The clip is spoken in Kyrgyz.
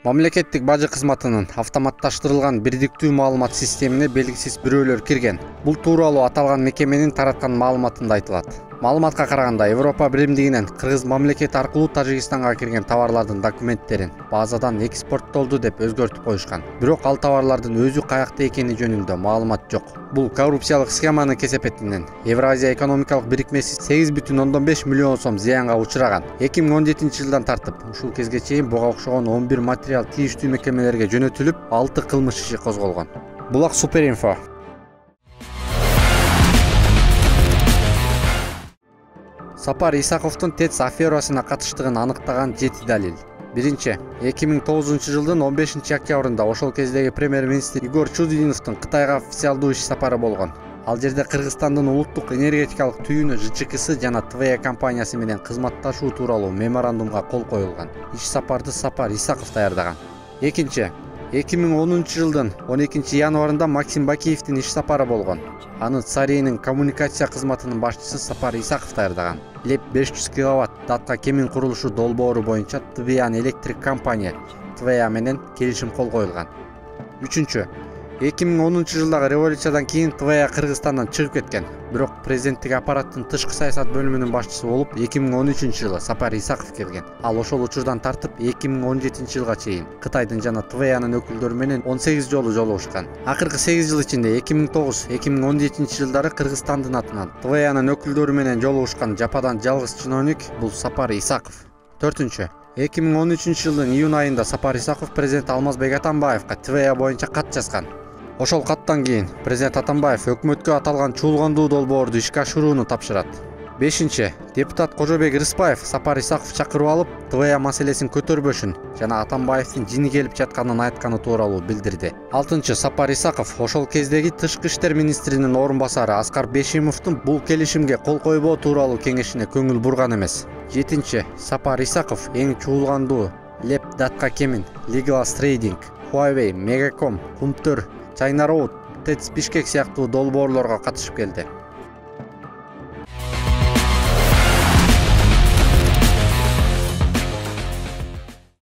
Мамлекеттик бажы кызматынын автоматташтырылган бирдиктүү маалымат системине белгисиз бирөөлөр кирген. Бул тууралуу аталган мекеменин тараткан маалыматында айтылат. Маалыматка караганда, Европа биримдигинен Кыргыз мамлекети аркылуу Тажикстанга кирген товарлардын документтерин базадан экспорттолду деп өзгөртүп коюшкан. Бирок ал товарлардын өзү каякта экени жөнүндө маалымат жок. Бул коррупциялык схеманын кесепетинен Евразия экономикалык бирикмеси 8,5 миллион сом зыянга учураган. 2017-жылдан тартып ушул кезге чейин буга окшогон 11 материал тийиштүү мекемелерге жөнөтүлүп, 6 кылмыш иши козголгон. Булак Суперинфо. Сапар Исаковдун ТЭЦ аферасына катыштыгын аныктаган 7 далил. Биринчи, 2009-жылдын 15 октябрында ошол кездеги премьер-министр Игорь Чудиновдун Кытайга официалдуу иш сапары болгон. Ал жерде Кыргызстандын улуттук энергетикалык түйүнү ЖЧКсы жана ТВЭ компаниясы менен кызматташуу тууралуу меморандумга кол коюлган. Иш сапарды Сапар Исаков даярдаган. Экинчи, 2010-жылдын 12 январында Максим Бакиевдин иш сапары болгон. Аны Царейнин коммуникация кызматынын башчысы Сапар Исаков даярдаган. ЛЕП 500 киловатт датка кемин курулушу долбоору боюнча Твиан электрик компания ТВЭ менен келишим кол коюлган. Үчүнчү, 2010-жылдагы революциядан кийин ТВЭ Кыргызстандан чыгып кеткен. Бирок президенттик аппараттын тышкы саясат бөлүмүнүн башчысы болуп 2013-жылы Сапар Исаков келген. Ал ошол учурдан тартып 2017-жылга чейин Кытайдын жана ТВЭнин өкүлдөрү менен 18 жолу жолугушкан. Акыркы 8 жыл ичинде 2009-2017-жылдары Кыргызстандын атынан ТВЭнин өкүлдөрү менен жолугушкан жападан жалгыз чиновник бул Сапар Исаков. Төртүнчү, 2013-жылдын июнь айында Сапар Исаков президент Алмазбек Атамбаевга ТВЭ боюнча кат жазган. Ошол каттан кийин президент Атамбаев өкмөткө аталган чуулгандуу долбоорду ишке ашырууну тапшырат. Бешинчи, депутат Кожобек Рыспаев Сапар Исаков чакырып алып, ТВЭ маселесин көтөрбөшүн жана Атамбаевдин жини келип жатканын айтканы тууралуу билдирди. Алтынчы, Сапар Исаков ошол кездеги тышкы иштер министринин орун басары Аскар Бешимовдун бул келишимге кол койбоо тууралуу кеңешине көңүл бурган эмес. Жетинчи, Сапар Исаков эң чуулгандуу ЛЕП датка кемин, Legalas Trading, Huawei, Megacom, Кумтөр, China Road, ТЭЦ Бишкек сыяктуу долбоорлорго катышып келди.